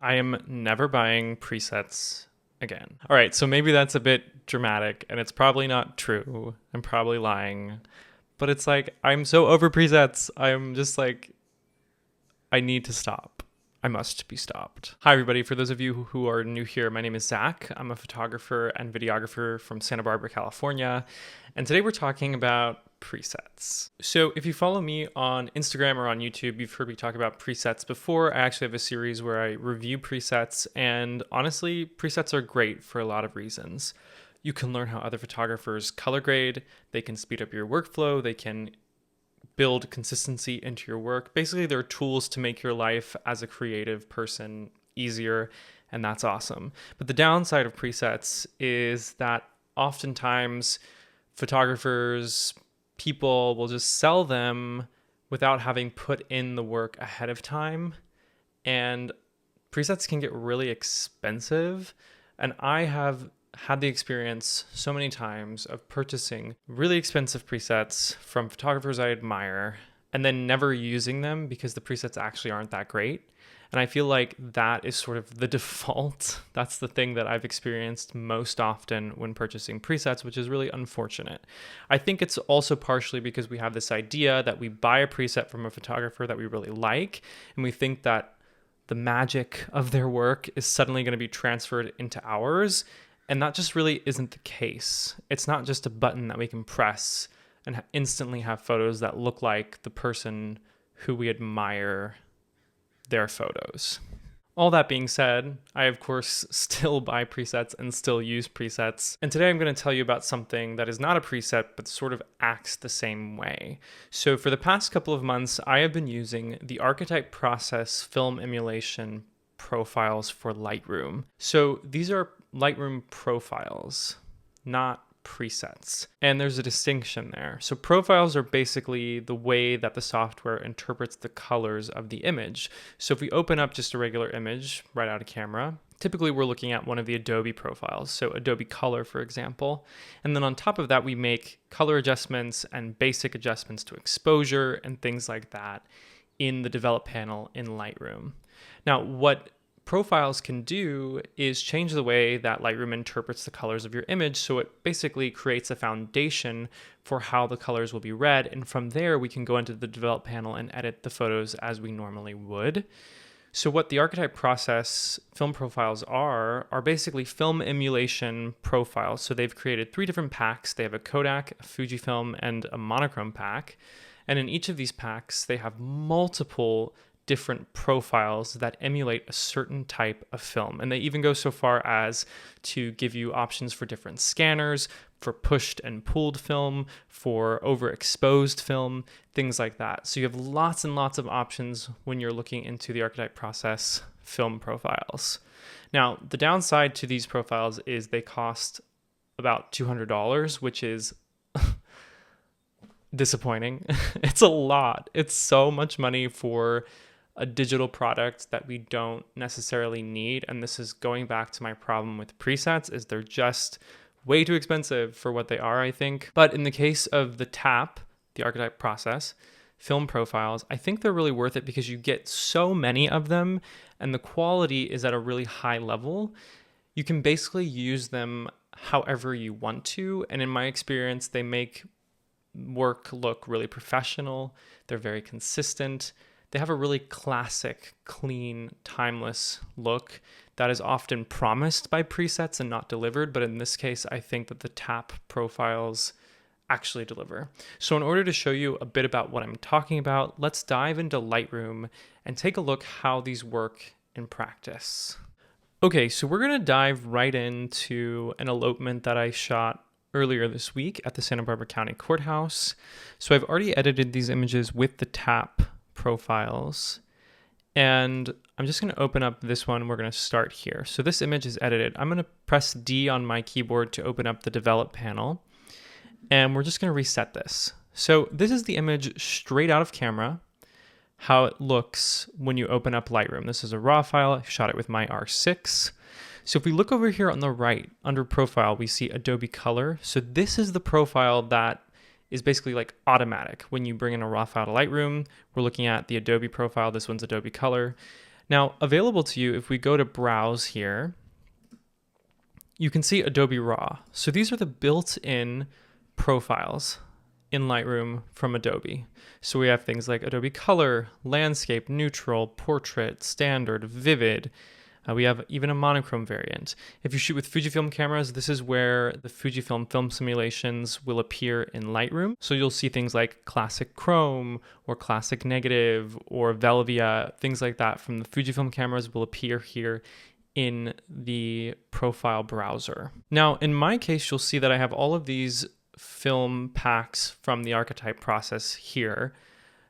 I am never buying presets again. All right, so maybe that's a bit dramatic and it's probably not true. I'm probably lying. But it's like, I'm so over presets. I'm just like, I need to stop. I must be stopped. Hi, everybody. For those of you who are new here, my name is Zach. I'm a photographer and videographer from Santa Barbara, California. And today we're talking about presets. So if you follow me on Instagram or on YouTube, you've heard me talk about presets before. I actually have a series where I review presets. And honestly, presets are great for a lot of reasons. You can learn how other photographers color grade. They can speed up your workflow. They can build consistency into your work. Basically, they're tools to make your life as a creative person easier, and that's awesome. But the downside of presets is that oftentimes photographers, people will just sell them without having put in the work ahead of time, and presets can get really expensive. And I have had the experience so many times of purchasing really expensive presets from photographers I admire and then never using them because the presets actually aren't that great. And I feel like that is sort of the default. That's the thing that I've experienced most often when purchasing presets, which is really unfortunate. I think it's also partially because we have this idea that we buy a preset from a photographer that we really like, and we think that the magic of their work is suddenly going to be transferred into ours. And that just really isn't the case. It's not just a button that we can press and instantly have photos that look like the person who we admire their photos. All that being said, I of course still buy presets and still use presets. And today I'm going to tell you about something that is not a preset, but sort of acts the same way. So for the past couple of months, I have been using the Archetype Process film emulation profiles for Lightroom. So these are Lightroom profiles, not presets. And there's a distinction there. So profiles are basically the way that the software interprets the colors of the image. So if we open up just a regular image right out of camera, typically we're looking at one of the Adobe profiles. So Adobe Color, for example. And then on top of that, we make color adjustments and basic adjustments to exposure and things like that in the Develop panel in Lightroom. Now, what profiles can do is change the way that Lightroom interprets the colors of your image, so it basically creates a foundation for how the colors will be read, and from there we can go into the Develop panel and edit the photos as we normally would. So what the Archetype Process film profiles are basically film emulation profiles. So they've created 3 different packs. They have a Kodak, a Fujifilm, and a monochrome pack. And in each of these packs, they have multiple different profiles that emulate a certain type of film. And they even go so far as to give you options for different scanners, for pushed and pulled film, for overexposed film, things like that. So you have lots and lots of options when you're looking into the Archetype Process film profiles. Now, the downside to these profiles is they cost about $200, which is disappointing. It's a lot. It's so much money for a digital product that we don't necessarily need. And this is going back to my problem with presets, is they're just way too expensive for what they are, I think. But in the case of the TAP, the Archetype Process, film profiles, I think they're really worth it because you get so many of them and the quality is at a really high level. You can basically use them however you want to. And in my experience, they make work look really professional. They're very consistent. They have a really classic, clean, timeless look that is often promised by presets and not delivered. But in this case, I think that the TAP profiles actually deliver. So in order to show you a bit about what I'm talking about, let's dive into Lightroom and take a look how these work in practice. Okay, so we're going to dive right into an elopement that I shot earlier this week at the Santa Barbara County Courthouse. So I've already edited these images with the TAP profiles, and I'm just going to open up this one. We're going to start here. So this image is edited. I'm going to press D on my keyboard to open up the Develop panel, and we're just going to reset this. So this is the image straight out of camera, how it looks when you open up Lightroom. This is a raw file. I shot it with my R6. So if we look over here on the right under profile, we see Adobe Color. So this is the profile that is basically like automatic. When you bring in a raw file to Lightroom, we're looking at the Adobe profile. This one's Adobe Color. Now, available to you, if we go to Browse here, you can see Adobe Raw. So these are the built-in profiles in Lightroom from Adobe. So we have things like Adobe Color, Landscape, Neutral, Portrait, Standard, Vivid. We have even a monochrome variant. If you shoot with Fujifilm cameras, this is where the Fujifilm film simulations will appear in Lightroom. So you'll see things like Classic Chrome or Classic Negative or Velvia, things like that from the Fujifilm cameras will appear here in the profile browser. Now, in my case, you'll see that I have all of these film packs from the Archetype Process here.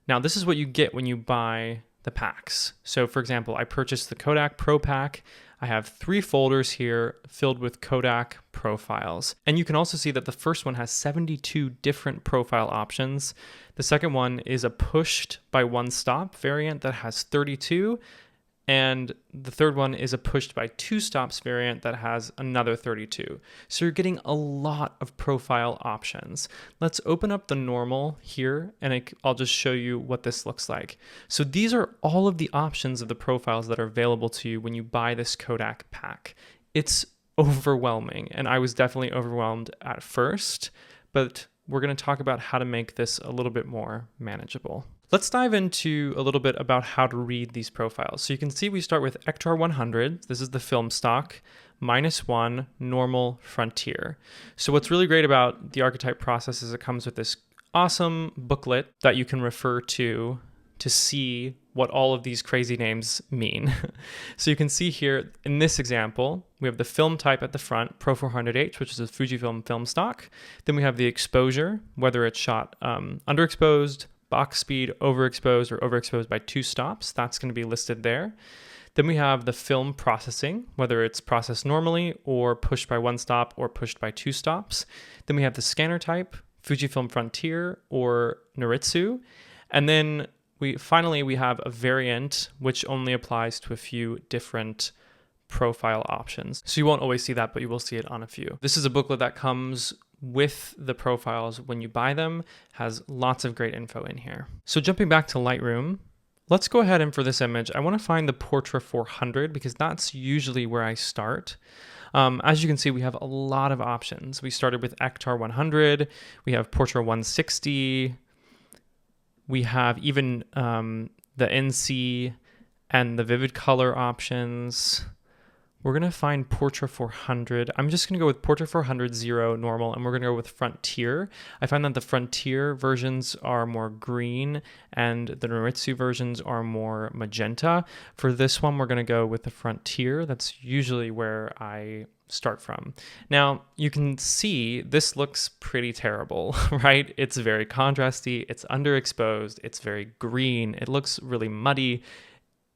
Now, this is what you get when you buy the packs. So for example, I purchased the Kodak Pro Pack. I have 3 folders here filled with Kodak profiles. And you can also see that the first one has 72 different profile options. The second one is a pushed by one stop variant that has 32. And the third one is a pushed by 2 stops variant that has another 32. So you're getting a lot of profile options. Let's open up the normal here and I'll just show you what this looks like. So these are all of the options of the profiles that are available to you when you buy this Kodak pack. It's overwhelming, and I was definitely overwhelmed at first, but we're going to talk about how to make this a little bit more manageable. Let's dive into a little bit about how to read these profiles. So you can see we start with Ektar 100. This is the film stock, -1, normal, frontier. So what's really great about the Archetype process is it comes with this awesome booklet that you can refer to see what all of these crazy names mean. So you can see here in this example, we have the film type at the front, Pro 400H, which is a Fujifilm film stock. Then we have the exposure, whether it's shot underexposed, box speed, overexposed, or overexposed by 2 stops. That's going to be listed there. Then we have the film processing, whether it's processed normally or pushed by 1 stop or pushed by 2 stops. Then we have the scanner type, Fujifilm Frontier or Noritsu. And then finally we have a variant which only applies to a few different profile options. So you won't always see that, but you will see it on a few. This is a booklet that comes with the profiles when you buy them, has lots of great info in here. So jumping back to Lightroom, let's go ahead and for this image, I want to find the Portra 400 because that's usually where I start. As you can see, we have a lot of options. We started with Ektar 100, we have Portra 160, we have even the NC and the vivid color options. We're going to find Portra 400. I'm just going to go with Portra 400 0 normal, and we're going to go with Frontier. I find that the Frontier versions are more green and the Noritsu versions are more magenta. For this one, we're going to go with the Frontier. That's usually where I start from. Now, you can see this looks pretty terrible, right? It's very contrasty, it's underexposed, it's very green, it looks really muddy.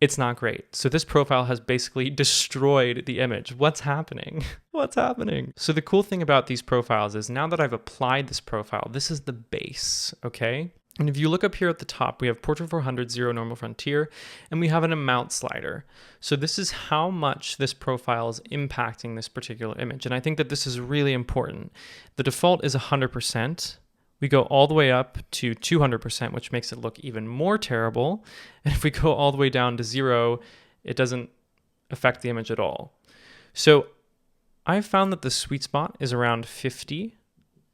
It's not great. So this profile has basically destroyed the image. What's happening? What's happening? So the cool thing about these profiles is now that I've applied this profile, this is the base, okay? And if you look up here at the top, we have Portra 400 0 normal frontier, and we have an amount slider. So this is how much this profile is impacting this particular image. And I think that this is really important. The default is 100%. We go all the way up to 200%, which makes it look even more terrible. And if we go all the way down to 0, it doesn't affect the image at all. So I've found that the sweet spot is around 50.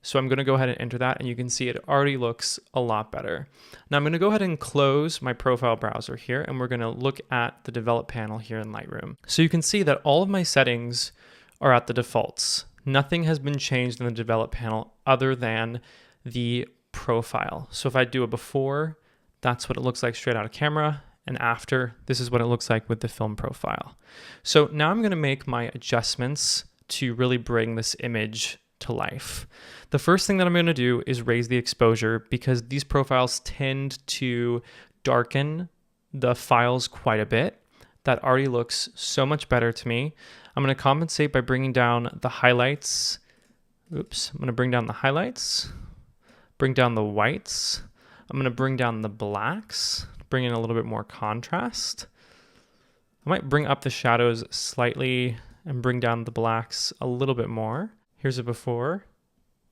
So I'm going to go ahead and enter that, and you can see it already looks a lot better. Now I'm going to go ahead and close my profile browser here, and we're going to look at the develop panel here in Lightroom. So you can see that all of my settings are at the defaults. Nothing has been changed in the develop panel other than the profile. So if I do a before, that's what it looks like straight out of camera, and after, this is what it looks like with the film profile. So now I'm going to make my adjustments to really bring this image to life. The first thing that I'm going to do is raise the exposure because these profiles tend to darken the files quite a bit. That already looks so much better to me. I'm going to compensate by bringing down the highlights. Oops, I'm going to bring down the highlights. Bring down the whites. I'm going to bring down the blacks, bring in a little bit more contrast. I might bring up the shadows slightly and bring down the blacks a little bit more. Here's a before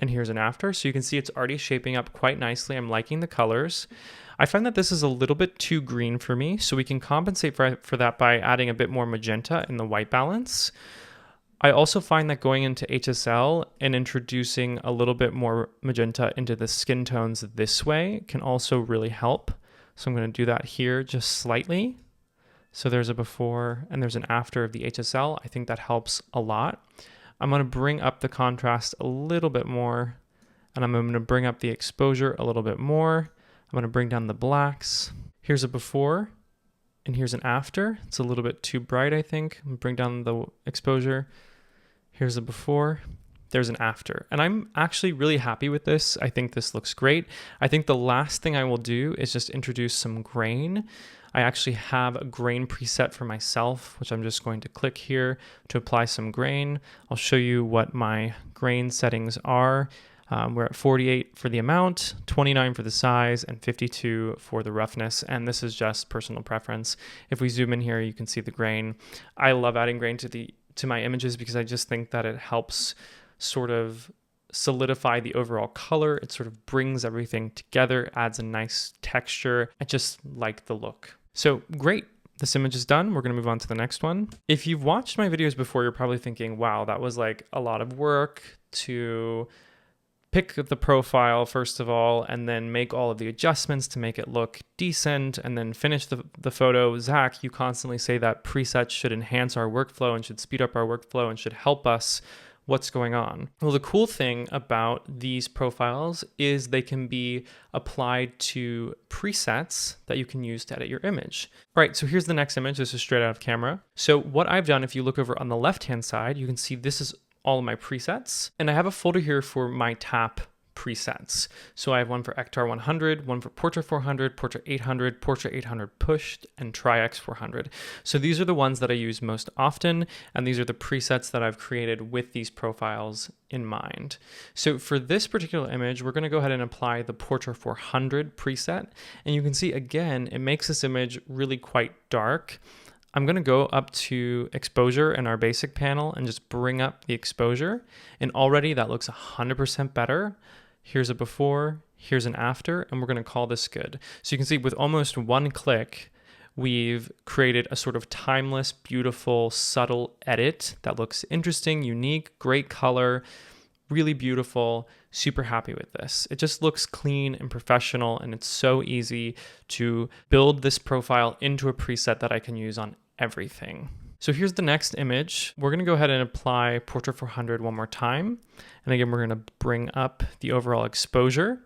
and here's an after. So you can see it's already shaping up quite nicely. I'm liking the colors. I find that this is a little bit too green for me, so we can compensate for that by adding a bit more magenta in the white balance. I also find that going into HSL and introducing a little bit more magenta into the skin tones this way can also really help. So I'm going to do that here just slightly. So there's a before and there's an after of the HSL. I think that helps a lot. I'm going to bring up the contrast a little bit more, and I'm going to bring up the exposure a little bit more. I'm going to bring down the blacks. Here's a before and here's an after. It's a little bit too bright, I think. I'm going to bring down the exposure. Here's a before, there's an after. And I'm actually really happy with this. I think this looks great. I think the last thing I will do is just introduce some grain. I actually have a grain preset for myself, which I'm just going to click here to apply some grain. I'll show you what my grain settings are. We're at 48 for the amount, 29 for the size, and 52 for the roughness. And this is just personal preference. If we zoom in here, you can see the grain. I love adding grain to my images because I just think that it helps sort of solidify the overall color. It sort of brings everything together, adds a nice texture. I just like the look. So great. This image is done. We're going to move on to the next one. If you've watched my videos before, you're probably thinking, wow, that was like a lot of work to pick the profile first of all, and then make all of the adjustments to make it look decent, and then finish the photo. Zach, you constantly say that presets should enhance our workflow and should speed up our workflow and should help us. What's going on? Well, the cool thing about these profiles is they can be applied to presets that you can use to edit your image. All right, so here's the next image. This is straight out of camera. So what I've done, if you look over on the left-hand side, you can see this is all of my presets, and I have a folder here for my tap presets. So I have one for Ektar 100, one for Portrait 400, Portrait 800, Portrait 800 Pushed, and Tri-X 400. So these are the ones that I use most often, and these are the presets that I've created with these profiles in mind. So for this particular image, we're going to go ahead and apply the Portrait 400 preset, and you can see again, it makes this image really quite dark. I'm going to go up to exposure in our basic panel and just bring up the exposure. And already that looks 100% better. Here's a before, here's an after, and we're going to call this good. So you can see with almost one click, we've created a sort of timeless, beautiful, subtle edit that looks interesting, unique, great color, really beautiful. Super happy with this. It just looks clean and professional, and it's so easy to build this profile into a preset that I can use on everything. So here's the next image. We're going to go ahead and apply Portrait 400 one more time. And again, we're going to bring up the overall exposure.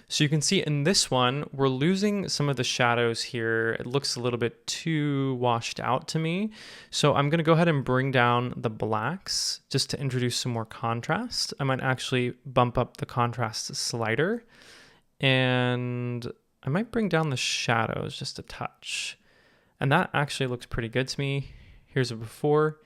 So you can see in this one, we're losing some of the shadows here. It looks a little bit too washed out to me. So I'm going to go ahead and bring down the blacks just to introduce some more contrast. I might actually bump up the contrast slider, and I might bring down the shadows just a touch. And that actually looks pretty good to me. Here's a before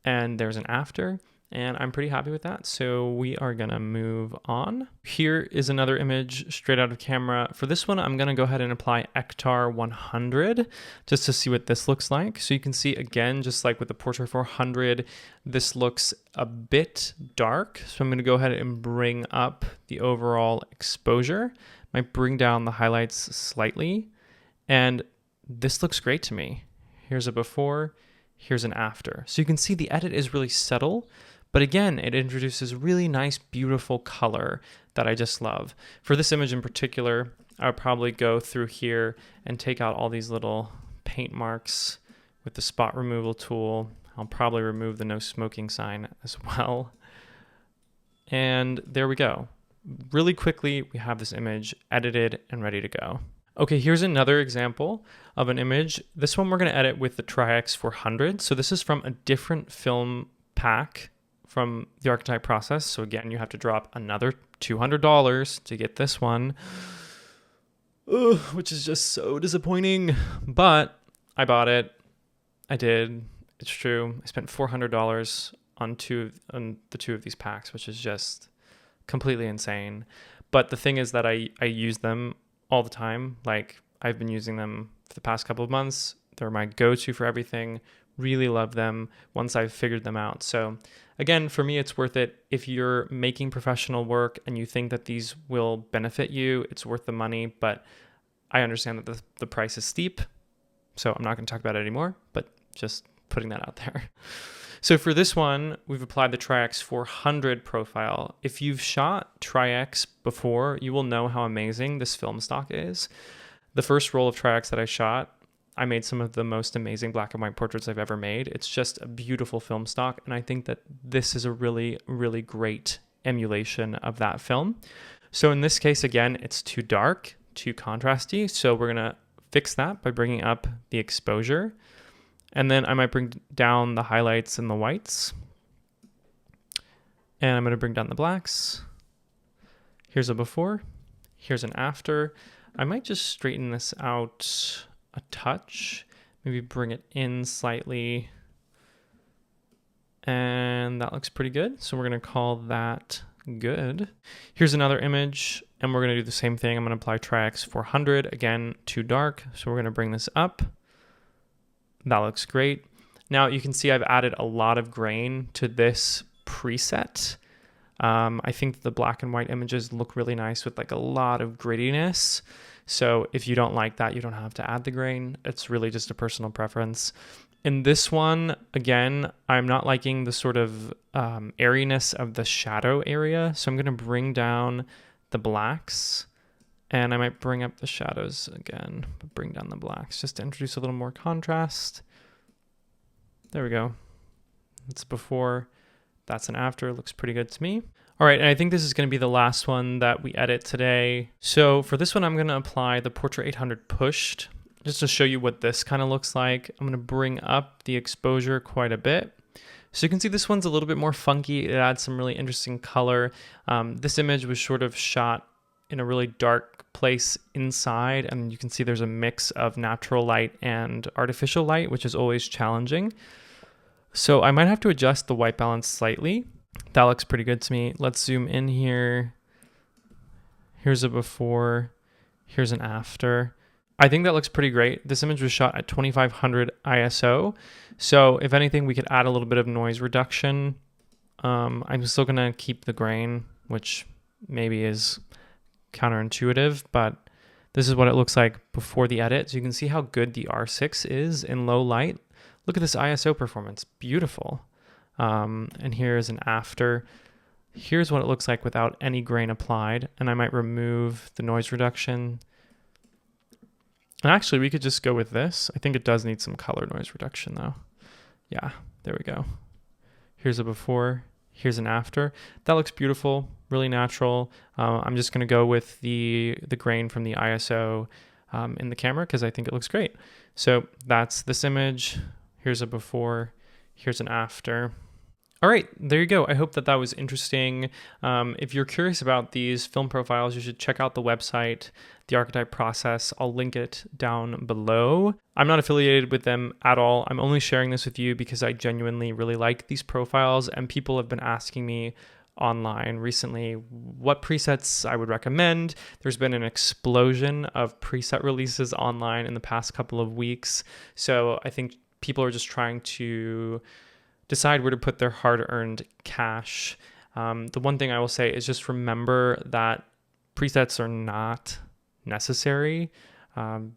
and there's an after. And I'm pretty happy with that. So we are gonna move on. Here is another image straight out of camera. For this one, I'm gonna go ahead and apply Ektar 100 just to see what this looks like. So you can see again, just like with the Portrait 400, this looks a bit dark. So I'm gonna go ahead and bring up the overall exposure. Might bring down the highlights slightly. And this looks great to me. Here's a before, here's an after. So you can see the edit is really subtle. But again, it introduces really nice, beautiful color that I just love. For this image in particular, I would probably go through here and take out all these little paint marks with the spot removal tool. I'll probably remove the no smoking sign as well. And there we go. Really quickly, we have this image edited and ready to go. Okay, here's another example of an image. This one we're going to edit with the Tri-X 400. So this is from a different film pack from the Archetype Process. So again, you have to drop another $200 to get this one, which is just so disappointing. But I bought it. I did. It's true. I spent $400 on the two of these packs, which is just completely insane. But the thing is that I use them all the time. Like I've been using them for the past couple of months. They're my go-to for everything. Really love them once I've figured them out. So again, for me, it's worth it. If you're making professional work and you think that these will benefit you, it's worth the money. But I understand that the price is steep, so I'm not going to talk about it anymore, but just putting that out there. So for this one, we've applied the Tri-X 400 profile. If you've shot Tri-X before, you will know how amazing this film stock is. The first roll of Tri-X that I shot, I made some of the most amazing black and white portraits I've ever made. It's just a beautiful film stock, and I think that this is a really, really great emulation of that film. So in this case, again, it's too dark, too contrasty, so we're gonna fix that by bringing up the exposure. And then I might bring down the highlights and the whites. And I'm going to bring down the blacks. Here's a before. Here's an after. I might just straighten this out a touch. Maybe bring it in slightly. And that looks pretty good. So we're going to call that good. Here's another image. And we're going to do the same thing. I'm going to apply Tri-X 400. Again, too dark. So we're going to bring this up. That looks great. Now you can see I've added a lot of grain to this preset. I think the black and white images look really nice with like a lot of grittiness. So if you don't like that, you don't have to add the grain. It's really just a personal preference. In this one, again, I'm not liking the sort of airiness of the shadow area. So I'm going to bring down the blacks. And I might bring up the shadows again, but bring down the blacks just to introduce a little more contrast. There we go. That's before, that's an after. Looks pretty good to me. All right, and I think this is going to be the last one that we edit today. So for this one, I'm going to apply the Portrait 800 pushed, just to show you what this kind of looks like. I'm going to bring up the exposure quite a bit. So you can see this one's a little bit more funky. It adds some really interesting color. This image was sort of shot in a really dark place inside, and you can see there's a mix of natural light and artificial light, which is always challenging. So I might have to adjust the white balance slightly. That looks pretty good to me. Let's zoom in here. Here's a before, here's an after. I think that looks pretty great. This image was shot at 2500 ISO. So if anything, we could add a little bit of noise reduction. I'm still gonna keep the grain, which maybe is counterintuitive, but this is what it looks like before the edit. So you can see how good the R6 is in low light. Look at this ISO performance, beautiful. And here's an after. Here's what it looks like without any grain applied. And I might remove the noise reduction. And actually we could just go with this. I think it does need some color noise reduction though. Yeah, there we go. Here's a before, here's an after. That looks beautiful, really natural. I'm just gonna go with the grain from the ISO in the camera because I think it looks great. So that's this image. Here's a before, here's an after. All right, there you go. I hope that that was interesting. If you're curious about these film profiles, you should check out the website, the Archetype Process. I'll link it down below. I'm not affiliated with them at all. I'm only sharing this with you because I genuinely really like these profiles, and people have been asking me online recently what presets I would recommend. There's been an explosion of preset releases online in the past couple of weeks. So I think people are just trying to decide where to put their hard-earned cash. The one thing I will say is just remember that presets are not necessary.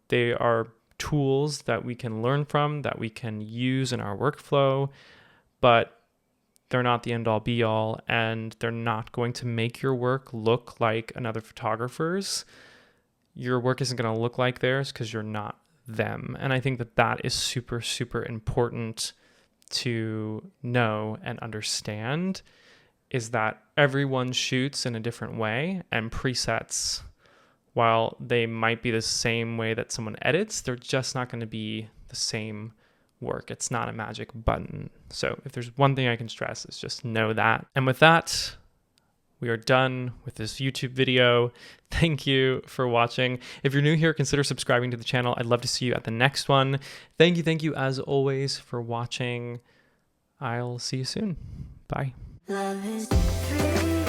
They are tools that we can learn from, that we can use in our workflow, but they're not the end-all be-all, and they're not going to make your work look like another photographer's. Your work isn't going to look like theirs because you're not them. And I think that that is super, super important to know and understand, is that everyone shoots in a different way, and presets, while they might be the same way that someone edits, they're just not going to be the same work. It's not a magic button. So if there's one thing I can stress, is just know that. And with that, we are done with this YouTube video. Thank you for watching. If you're new here, consider subscribing to the channel. I'd love to see you at the next one. Thank you as always for watching. I'll see you soon. Bye. Love is free.